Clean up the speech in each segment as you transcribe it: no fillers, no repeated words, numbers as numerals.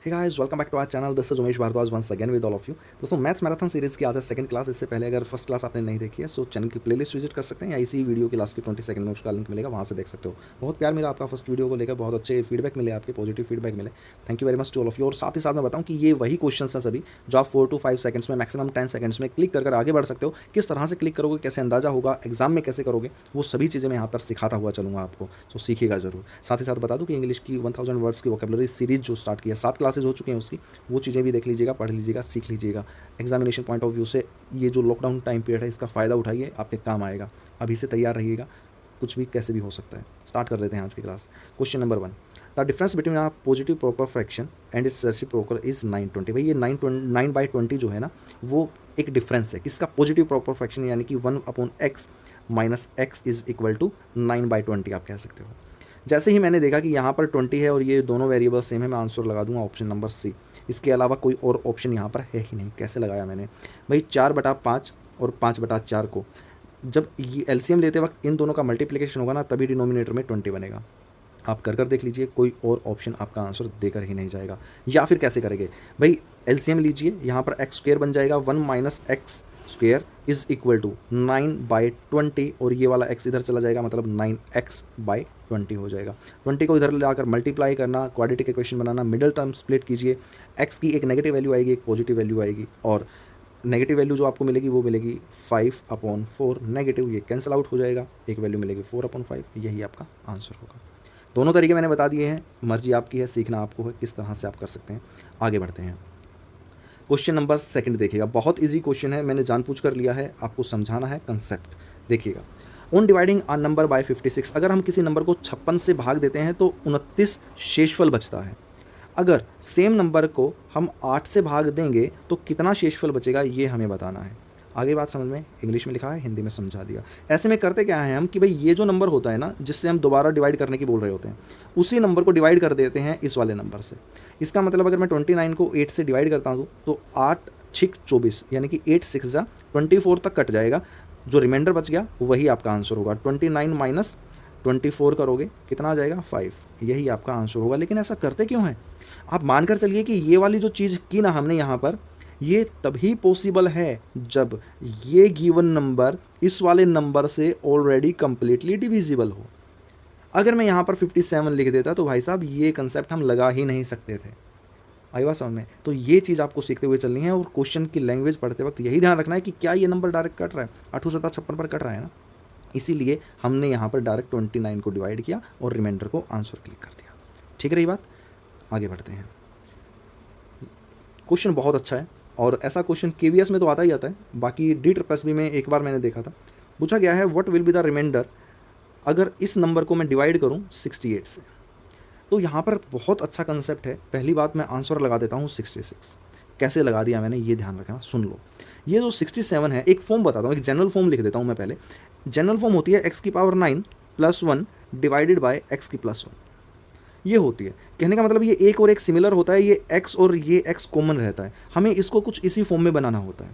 Hey guys, welcome back to our channel. This is Umesh Bhardwaj once again with all of you. दोस्तों, maths marathon series की आज है second class. इससे पहले अगर फर्स्ट क्लास आपने नहीं देखी है सो चैनल की प्लेलिस्ट विजिट कर सकते हैं या इसी वीडियो की लास्ट की 20 सेकंड में उसका लिंक मिलेगा, वहाँ से देख सकते हो। बहुत प्यार मिला आपका फर्स्ट वीडियो को लेकर, बहुत अच्छे फीडबैक मिले, आपके पॉजिटिव फीडबैक मिले। Thank you very much to all of you. और साथ ही साथ मैं बताऊँ कि ये वही क्वेश्चन हैं सभी जो आप 4 to 5 सेकंड्स में, मैक्सिमम 10 सेकंड्स में क्लिक कर आगे बढ़ सकते हो। किस तरह से क्लिक करोगे, कैसे अंदाजा होगा, एग्जाम में कैसे करोगे, वो सभी चीज़ें मैं यहाँ पर सिखाता हुआ चलूँगा आपको, तो सीखिएगा जरूर। साथ ही साथ बता दूँ कि इंग्लिश की 1000 वर्ड्स की वोकेबलरी सीरीज जो स्टार्ट की है, 7 क्लासेज हो चुके हैं उसकी, वो चीज़ें भी देख लीजिएगा, पढ़ लीजिएगा, सीख लीजिएगा। एग्जामिनेशन पॉइंट ऑफ व्यू से ये जो लॉकडाउन टाइम पीरियड है इसका फ़ायदा उठाइए, आपके काम आएगा। अभी से तैयार रहिएगा, कुछ भी कैसे भी हो सकता है। स्टार्ट कर लेते हैं आज की class. Question number 1, the difference between a positive proper fraction and it's reciprocal is 920। भाई ये 9/20 जो है ना, वो एक डिफरेंस है किसका, पॉजिटिव प्रॉपर फ्रैक्शन, यानी कि 1/x minus x is equal to 9/20 आप कह सकते हो। जैसे ही मैंने देखा कि यहाँ पर 20 है और ये दोनों वेरिएबल सेम है, मैं आंसर लगा दूंगा ऑप्शन नंबर सी। इसके अलावा कोई और ऑप्शन यहाँ पर है ही नहीं। कैसे लगाया मैंने भाई, 4/5 और 5/4 को जब ये एलसीएम लेते वक्त इन दोनों का मल्टीप्लिकेशन होगा ना, तभी डिनोमिनेटर में 20 बनेगा। आप कर देख लीजिए, कोई और ऑप्शन आपका आंसर देकर ही नहीं जाएगा। या फिर कैसे करेंगे भाई, एलसीएम लीजिए, यहाँ पर एक्स स्क्वेयर बन जाएगा, 1 minus x square is equal to 9/20, और ये वाला x इधर चला जाएगा, मतलब 9x/20 हो जाएगा। 20 को इधर लाकर मल्टीप्लाई करना, क्वाड्रेटिक इक्वेशन बनाना, मिडिल टर्म स्प्लिट कीजिए, x की एक नेगेटिव वैल्यू आएगी, एक पॉजिटिव वैल्यू आएगी, और नेगेटिव वैल्यू जो आपको मिलेगी वो मिलेगी 5/4 नेगेटिव, ये कैंसिल आउट हो जाएगा, एक वैल्यू मिलेगी 4/5, यही आपका आंसर होगा। दोनों तरीके मैंने बता दिए हैं, मर्जी आपकी है, सीखना आपको है किस तरह से आप कर सकते हैं। आगे बढ़ते हैं। क्वेश्चन नंबर 2 देखिएगा, बहुत इजी क्वेश्चन है, मैंने जानबूझ कर लिया है, आपको समझाना है कंसेप्ट। देखिएगा, on dividing a number by 56, अगर हम किसी नंबर को 56 से भाग देते हैं तो 29 शेषफल बचता है। अगर सेम नंबर को हम 8 से भाग देंगे तो कितना शेषफल बचेगा, ये हमें बताना है। आगे बात समझ में, इंग्लिश में लिखा है, हिंदी में समझा दिया। ऐसे में करते क्या है हम कि भाई ये जो नंबर होता है ना, जिससे हम दोबारा डिवाइड करने की बोल रहे होते हैं, उसी नंबर को डिवाइड कर देते हैं इस वाले नंबर से। इसका मतलब अगर मैं 29 को 8 से डिवाइड करता हूँ तो 8 6 24, यानी कि 8 6 जा 24 तक कट जाएगा। जो रिमाइंडर बच गया वही आपका आंसर होगा। 29 माइनस 24 करोगे कितना आ जाएगा, 5, यही आपका आंसर होगा। लेकिन ऐसा करते क्यों है, आप मानकर चलिए कि ये वाली जो चीज़ की ना हमने यहाँ पर, ये तभी पॉसिबल है जब ये गिवन नंबर इस वाले नंबर से ऑलरेडी कंप्लीटली डिविजिबल हो। अगर मैं यहाँ पर 57 लिख देता तो भाई साहब ये कंसेप्ट हम लगा ही नहीं सकते थे। आई बात समझ में? तो ये चीज़ आपको सीखते हुए चलनी है, और क्वेश्चन की लैंग्वेज पढ़ते वक्त यही ध्यान रखना है कि क्या ये नंबर डायरेक्ट कट रहा है, 857 पर कट रहा है ना, इसीलिए हमने यहाँ पर डायरेक्ट 29 को डिवाइड किया और रिमाइंडर को आंसर क्लिक कर दिया। ठीक रही बात? आगे बढ़ते हैं। क्वेश्चन बहुत अच्छा है, और ऐसा क्वेश्चन केवीएस में तो आता ही आता है, बाकी DSSB में एक बार मैंने देखा था। पूछा गया है what will be the reminder अगर इस नंबर को मैं डिवाइड करूं 68 से। तो यहाँ पर बहुत अच्छा कंसेप्ट है। पहली बात, मैं आंसर लगा देता हूँ 66। कैसे लगा दिया मैंने, ये ध्यान रखना, सुन लो। ये जो 67 है, एक फॉर्म बताता हूँ, एक जनरल फॉर्म लिख देता हूँ मैं पहले। जनरल फॉर्म होती है x⁻9 + 1 डिवाइडेड बाय x⁻1, ये होती है। कहने का मतलब ये एक और एक सिमिलर होता है, ये x और ये x कॉमन रहता है, हमें इसको कुछ इसी फॉर्म में बनाना होता है।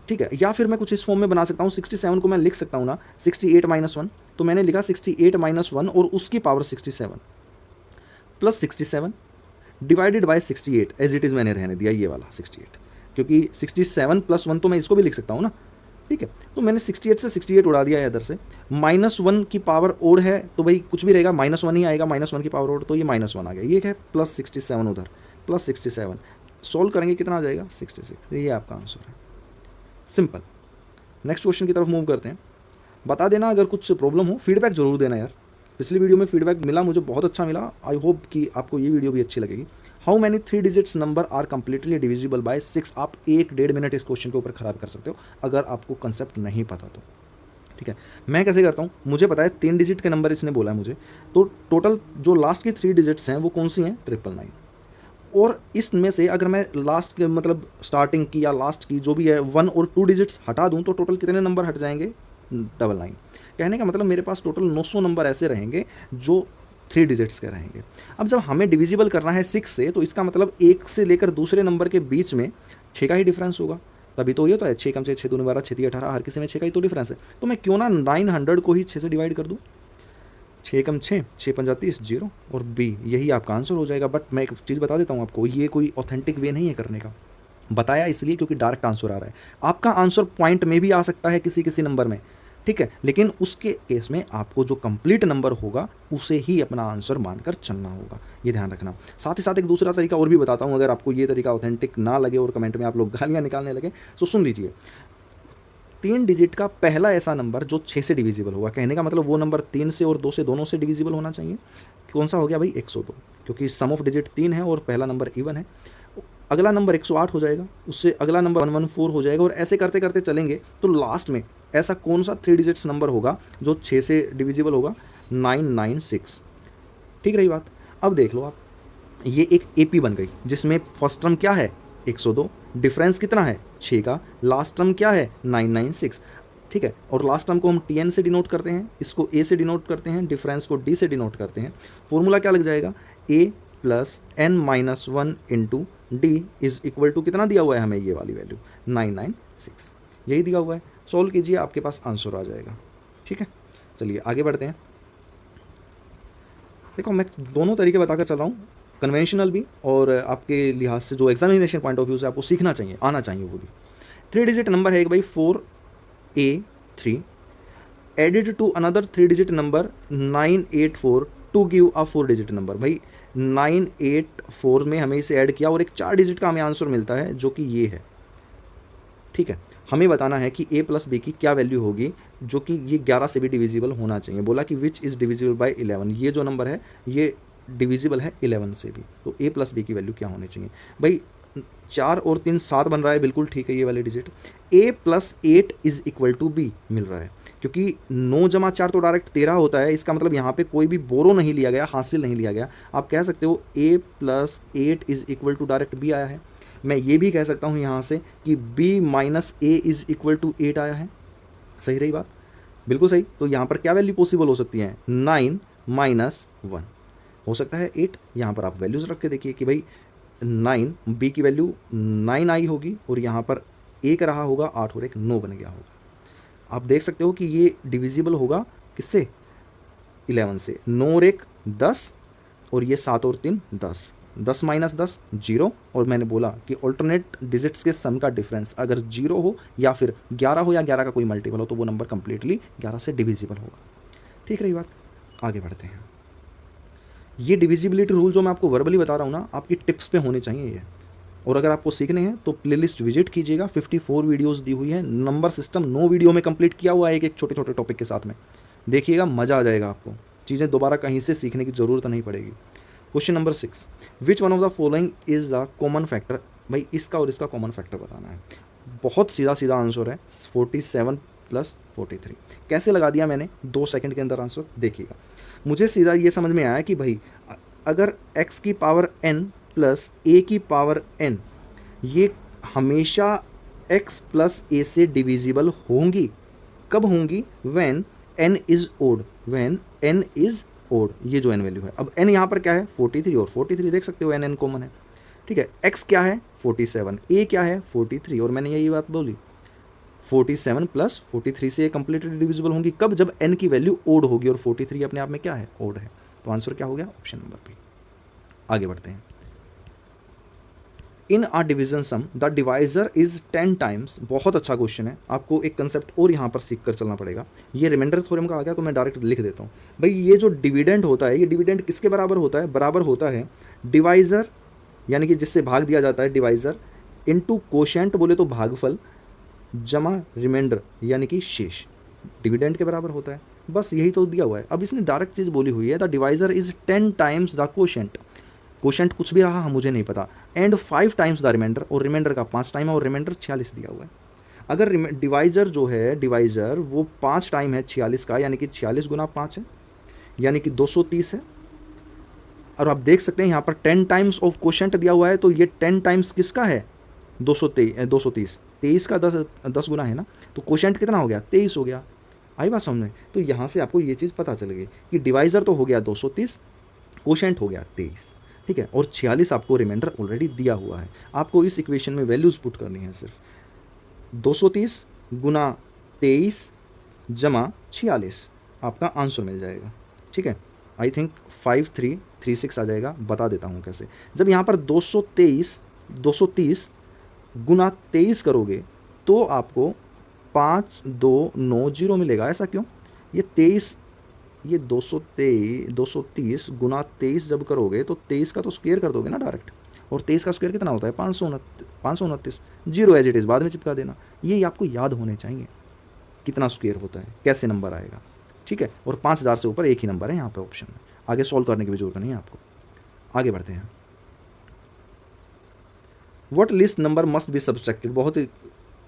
ठीक है, या फिर मैं कुछ इस फॉर्म में बना सकता हूँ। 67 को मैं लिख सकता हूँ ना 68 - 1, तो मैंने लिखा 68 - 1 और उसकी power 67 plus 67 divided by 68, as it is मैंने रहने दिया ये वाला 68, क्योंकि 67 + 1 तो मैं इसको भी लिख सकता हूँ ना। ठीक है, तो मैंने 68 से 68 उड़ा दिया है इधर से। -1 की पावर ओड है तो भाई कुछ भी रहेगा, -1 ही आएगा, -1 की पावर ओड, तो ये -1 आ गया। ये है प्लस 67 उधर, प्लस 67 सॉल्व करेंगे कितना आ जाएगा, 66। ये आपका आंसर है, सिंपल। नेक्स्ट क्वेश्चन की तरफ मूव करते हैं। बता देना अगर कुछ प्रॉब्लम हो, फीडबैक जरूर देना यार। पिछली वीडियो में फीडबैक मिला, मुझे बहुत अच्छा मिला। आई होप कि आपको ये वीडियो भी अच्छी लगेगी। How many 3 digits number are completely divisible by 6। आप 1-1.5 मिनट इस क्वेश्चन के ऊपर खराब कर सकते हो अगर आपको कंसेप्ट नहीं पता तो। ठीक है, मैं कैसे करता हूँ, मुझे पता है 3 डिजिट के नंबर इसने बोला है मुझे, तो टोटल जो लास्ट की 3 डिजिट्स हैं वो कौन सी हैं, 999। और इसमें से अगर मैं लास्ट के मतलब स्टार्टिंग की या लास्ट की जो भी है 1 और 2 डिजिट्स हटा दूँ तो टोटल कितने नंबर हट जाएंगे, 99। कहने का मतलब मेरे पास टोटल 900 नंबर ऐसे रहेंगे जो 3 डिजिट्स के रहेंगे। अब जब हमें डिविजिबल करना है 6 से, तो इसका मतलब 1 से लेकर दूसरे नंबर के बीच में 6 का ही डिफरेंस होगा, तभी तो ये तो है 6 कम से 6 दूनी 12, 6 18, हर किसी में 6 का ही तो डिफरेंस है। तो मैं क्यों ना 900 को ही 6 से डिवाइड कर दूँ। 6 कम 6, 6 पंजा 30, 0 और बी, यही आपका आंसर हो जाएगा। बट मैं एक चीज़ बता देता हूँ आपको, ये कोई ऑथेंटिक वे नहीं है करने का। बताया इसलिए क्योंकि डायरेक्ट आंसर आ रहा है। आपका आंसर पॉइंट में भी आ सकता है किसी किसी नंबर में, ठीक है, लेकिन उसके केस में आपको जो कंप्लीट नंबर होगा उसे ही अपना आंसर मानकर चलना होगा, ये ध्यान रखना। साथ ही साथ एक दूसरा तरीका और भी बताता हूँ, अगर आपको ये तरीका ऑथेंटिक ना लगे और कमेंट में आप लोग गालियाँ निकालने लगे तो सुन लीजिए। 3 डिजिट का पहला ऐसा नंबर जो 6 से डिविजिबल होगा, कहने का मतलब वो नंबर 3 से और 2 से दोनों से डिविजिबल होना चाहिए। कौन सा हो गया भाई? 102, क्योंकि सम ऑफ डिजिट 3 है और पहला नंबर इवन है। अगला नंबर 108 हो जाएगा, उससे अगला नंबर 114 हो जाएगा, और ऐसे करते करते चलेंगे तो लास्ट में ऐसा कौन सा 3 डिजिट्स नंबर होगा जो 6 से डिविजिबल होगा? 996। ठीक रही बात। अब देख लो आप, ये एक एपी बन गई जिसमें फर्स्ट टर्म क्या है? 102, डिफरेंस कितना है? 6 का, लास्ट टर्म क्या है? 996, ठीक है। और लास्ट टर्म को हम टी एन से डिनोट करते हैं, इसको ए से डिनोट करते हैं, डिफरेंस को डी से डिनोट करते हैं। फॉर्मूला क्या लग जाएगा? A plus N minus 1 into D is equal to कितना दिया हुआ है हमें? ये वाली वैल्यू 996, यही दिया हुआ है। सॉल्व कीजिए, आपके पास आंसर आ जाएगा, ठीक है। चलिए आगे बढ़ते हैं। देखो मैं दोनों तरीके बताकर चल रहा हूँ, कन्वेंशनल भी और आपके लिहाज से जो एग्जामिनेशन पॉइंट ऑफ व्यू से आपको सीखना चाहिए, आना चाहिए वो भी। 3 डिजिट नंबर है एक भाई 4A3 added to another 3 digit number 984 to give a 4 digit number. भाई 984 में हमें इसे ऐड किया और एक 4 डिजिट का हमें आंसर मिलता है जो कि ये है, ठीक है। हमें बताना है कि a प्लस बी की क्या वैल्यू होगी जो कि ये 11 से भी डिविजिबल होना चाहिए। बोला कि विच इज़ डिविजिबल बाय 11, ये जो नंबर है ये डिविजिबल है 11 से भी, तो a प्लस बी की वैल्यू क्या होनी चाहिए? भाई 4 और 3 7 बन रहा है, बिल्कुल ठीक है ये वाले digit. a plus 8 is equal to b मिल रहा है, क्योंकि 9 जमा 4 तो डायरेक्ट 13 होता है। इसका मतलब यहाँ पे कोई भी बोरो नहीं लिया गया, हासिल नहीं लिया गया। आप कह सकते हो a plus 8 is equal to direct b आया है। मैं ये भी कह सकता हूँ यहाँ से कि b minus a is equal to 8 आया है। सही रही बात? बिल्कुल सही। तो यहाँ पर क्या वैल्यू पॉसिबल हो सकती है? 9 माइनस 1 हो सकता है 8। यहाँ पर आप वैल्यूज़ रख के देखिए कि भाई 9, b की वैल्यू 9 आई होगी और यहाँ पर 1 रहा होगा 8 और 1 9 बन गया होगा। आप देख सकते हो कि ये डिविजिबल होगा किससे? 11 से। 9 और 1 10 और ये 7 और 3 10, 10 माइनस 10 0। और मैंने बोला कि ऑल्टरनेट डिजिट्स के सम का डिफरेंस अगर 0 हो या फिर 11 हो या 11 का कोई मल्टीपल हो तो वो नंबर कंप्लीटली 11 से डिविजिबल होगा। ठीक रही बात? आगे बढ़ते हैं। ये डिविजिबिलिटी रूल जो मैं आपको वर्बली बता रहा हूँ ना, आपकी टिप्स पे होने चाहिए ये। और अगर आपको सीखने हैं तो प्लेलिस्ट विजिट कीजिएगा, 54 वीडियोस दी हुई है। नंबर सिस्टम 9 वीडियो में कंप्लीट किया हुआ है, एक एक छोटे छोटे टॉपिक के साथ में। देखिएगा, मज़ा आ जाएगा आपको, चीज़ें दोबारा कहीं से सीखने की ज़रूरत नहीं पड़ेगी। Question number 6, which one of the following is the common factor? भाई इसका और इसका कॉमन फैक्टर बताना है। बहुत सीधा सीधा आंसर है 47 प्लस 43। कैसे लगा दिया मैंने? 2 सेकंड के अंदर आंसर देखिएगा। मुझे सीधा ये समझ में आया कि भाई अगर x की पावर n प्लस a की पावर n ये हमेशा x प्लस a से डिविजिबल होंगी। कब होंगी? When n is odd, when n is odd, ये जो n वैल्यू है। अब n यहाँ पर क्या है? 43, और 43 देख सकते हो n कॉमन है, ठीक है। x क्या है? 47, a क्या है? 43, और मैंने यही बात बोली 47 प्लस 43 से ये कंप्लीटली डिविजिबल होंगी। कब? जब n की वैल्यू ओड होगी, और 43 अपने आप में क्या है? ओड है। तो आंसर क्या हो गया? Option number B. आगे बढ़ते हैं। In a division sum the divisor is 10 times. बहुत अच्छा क्वेश्चन है, आपको एक कंसेप्ट और यहाँ पर सीख कर चलना पड़ेगा। ये रिमाइंडर थ्योरम का आ गया तो मैं डायरेक्ट लिख देता हूँ। भाई ये जो डिविडेंड होता है, ये डिविडेंड किसके बराबर होता है? बराबर होता है डिवाइजर, यानी कि जिससे भाग दिया जाता है, डिवाइजर इनटू कोशेंट बोले तो भागफल, जमा रिमाइंडर यानी कि शेष, डिविडेंड के बराबर होता है। बस यही तो दिया हुआ है। अब इसने डायरेक्ट चीज़ बोली हुई है, the divisor is 10 times the quotient. Quotient कुछ भी रहा मुझे नहीं पता, एंड 5 टाइम्स द रिमाइंडर, और रिमाइंडर का 5 टाइम है, और रिमाइंडर 46 दिया हुआ है। अगर डिवाइजर जो है, डिवाइजर वो 5 टाइम है 46 का, यानी कि 46 गुना 5 है, यानी कि 230 है। और आप देख सकते हैं यहाँ पर 10 टाइम्स ऑफ कोशेंट दिया हुआ है, तो ये 10 टाइम्स किसका है? 230। 23 का 10 गुना है ना, तो कोशेंट कितना हो गया? 23 हो गया। आई बात समझ में? तो यहाँ से आपको ये चीज़ पता चल गई कि डिवाइजर तो हो गया 230, कोशेंट हो गया 23, ठीक है, और 46 आपको रिमाइंडर ऑलरेडी दिया हुआ है। आपको इस इक्वेशन में वैल्यूज़ पुट करनी है सिर्फ 230 गुना 23 जमा 46, आपका आंसर मिल जाएगा। ठीक है, आई थिंक 5336 आ जाएगा, बता देता हूँ कैसे। जब यहाँ पर 230 गुना 23 करोगे तो आपको 5290 मिलेगा। ऐसा क्यों? ये 23, ये 230 गुना 23 जब करोगे तो 23 का तो स्क्वायर कर दोगे ना डायरेक्ट, और 23 का स्क्वायर कितना होता है? 529। जीरो एज इट इज़ बाद में चिपका देना। ये आपको याद होने चाहिए कितना स्क्वायर होता है, कैसे नंबर आएगा, ठीक है। और 5000 से ऊपर एक ही नंबर है यहाँ पे ऑप्शन में, आगे सॉल्व करने की भी जरूरत नहीं है आपको। आगे बढ़ते हैं। What least number must be subtracted, बहुत ही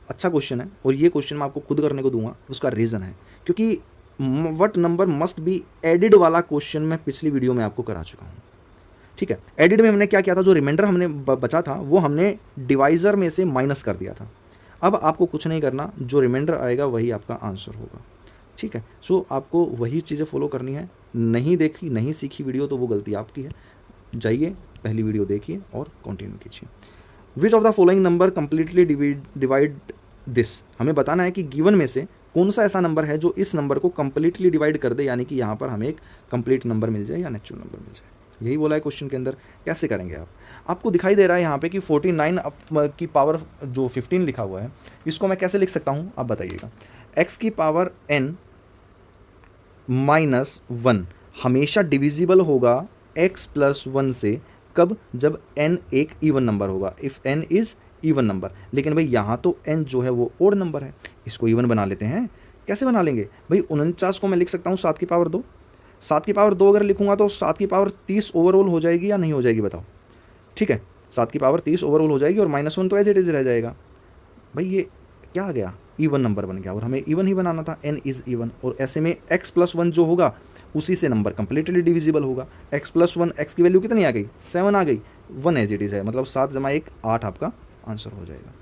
अच्छा क्वेश्चन है, और ये क्वेश्चन मैं आपको खुद करने को दूंगा। उसका रीज़न है क्योंकि what number must be added वाला क्वेश्चन मैं पिछली वीडियो में आपको करा चुका हूँ, ठीक है। एडिड में हमने क्या किया था, जो रिमाइंडर हमने बचा था वो हमने डिवाइज़र में से माइनस कर दिया था। अब आपको कुछ नहीं करना, जो रिमाइंडर आएगा वही आपका आंसर होगा, ठीक है। सो आपको वही चीज़ें फॉलो करनी है। नहीं देखी, नहीं सीखी वीडियो तो वो गलती आपकी है, जाइए पहली वीडियो देखिए और कंटिन्यू कीजिए। Which of the following number completely divide this, हमें बताना है कि गिवन में से कौन सा ऐसा नंबर है जो इस नंबर को कंप्लीटली डिवाइड कर दे, यानी कि यहाँ पर हमें एक कंप्लीट नंबर मिल जाए या नेचुरल नंबर मिल जाए। यही बोला है क्वेश्चन के अंदर। कैसे करेंगे आप? आपको दिखाई दे रहा है यहाँ पे कि 49 की पावर जो 15 लिखा हुआ है, इसको मैं कैसे लिख सकता हूँ आप बताइएगा। x की पावर n माइनस 1 हमेशा डिविजिबल होगा x प्लस 1 से, कब? जब n एक इवन नंबर होगा, if n is even number. लेकिन भाई यहाँ तो n जो है वो ओड नंबर है, इसको इवन बना लेते हैं। कैसे बना लेंगे भाई? 49 को मैं लिख सकता हूँ 7 की पावर 2। 7 की पावर 2 अगर लिखूंगा तो 7 की पावर 30 ओवरऑल हो जाएगी या नहीं हो जाएगी बताओ, ठीक है। 7 की पावर 30 ओवरऑल हो जाएगी और -1 तो एज इट इज़ रह जाएगा। भाई ये क्या आ गया? इवन नंबर बन गया, और हमें इवन ही बनाना था, n इज़ इवन। और ऐसे में x प्लस 1 जो होगा उसी से नंबर कंप्लीटली डिविजिबल होगा। x प्लस 1, x की वैल्यू कितनी आ गई? 7 आ गई, 1 एज इट इज़ है, मतलब 7 जमा 1 8 आपका आंसर हो जाएगा।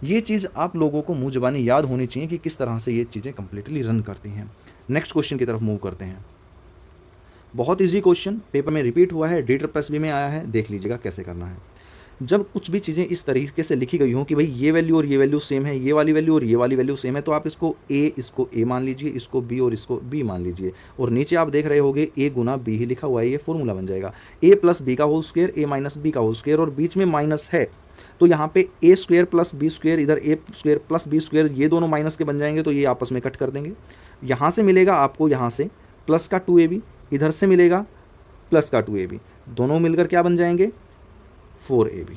ये चीज़ आप लोगों को मुँह ज़बानी याद होनी चाहिए कि किस तरह से ये चीज़ें कंप्लीटली रन करती हैं। नेक्स्ट क्वेश्चन की तरफ मूव करते हैं। बहुत इजी क्वेश्चन, पेपर में रिपीट हुआ है, DSSB में आया है, देख लीजिएगा कैसे करना है। जब कुछ भी चीज़ें इस तरीके से लिखी गई हों कि भाई ये वैल्यू और ये वैल्यू सेम है, ये वाली वैल्यू और ये वाली वैल्यू सेम है, तो आप इसको A मान लीजिए, इसको B और इसको B मान लीजिए। और नीचे आप देख रहे होंगे A गुना B ही लिखा हुआ है, ये फॉर्मूला बन जाएगा। A प्लस B का whole square, A minus B का होल स्क्वायर, और बीच में माइनस है तो यहाँ पे A square plus B square, इधर A square plus B square, ये दोनों माइनस के बन जाएंगे, तो ये आपस में कट कर देंगे। यहाँ से मिलेगा आपको, यहाँ से प्लस का 2AB, इधर से मिलेगा प्लस का 2AB, दोनों मिलकर क्या बन जाएंगे? 4AB।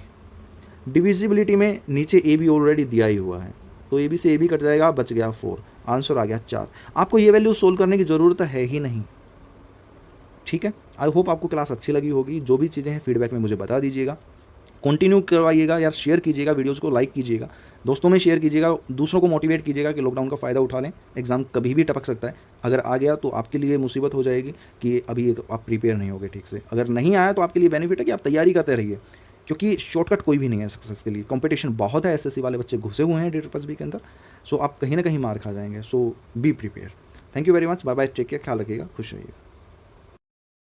डिविजिबिलिटी में नीचे AB ऑलरेडी दिया ही हुआ है, तो AB से AB कट जाएगा, बच गया 4, आंसर आ गया 4। आपको ये वैल्यू सोल्व करने की ज़रूरत है ही नहीं, ठीक है। आई होप आपको क्लास अच्छी लगी होगी। जो भी चीज़ें हैं फीडबैक में मुझे बता दीजिएगा, कंटिन्यू करवाइएगा यार, शेयर कीजिएगा, वीडियोज़ को लाइक कीजिएगा, दोस्तों में शेयर कीजिएगा, दूसरों को मोटिवेट कीजिएगा कि लॉकडाउन का फ़ायदा उठा लें। एग्ज़ाम कभी भी टपक सकता है, अगर आ गया तो आपके लिए मुसीबत हो जाएगी कि अभी आप प्रिपेयर नहीं होगे ठीक से। अगर नहीं आया तो आपके लिए बेनिफिट है कि आप तैयारी करते रहिए, क्योंकि शॉर्टकट कोई भी नहीं है सक्सेस के लिए। कंपटीशन बहुत है, SSC वाले बच्चे घुसे हुए हैं DSSB के अंदर, सो आप कहीं ना कहीं मार खा जाएंगे। So be prepare. Thank you very much, bye bye, take care, ख्याल रखिएगा, खुश रहिएगा।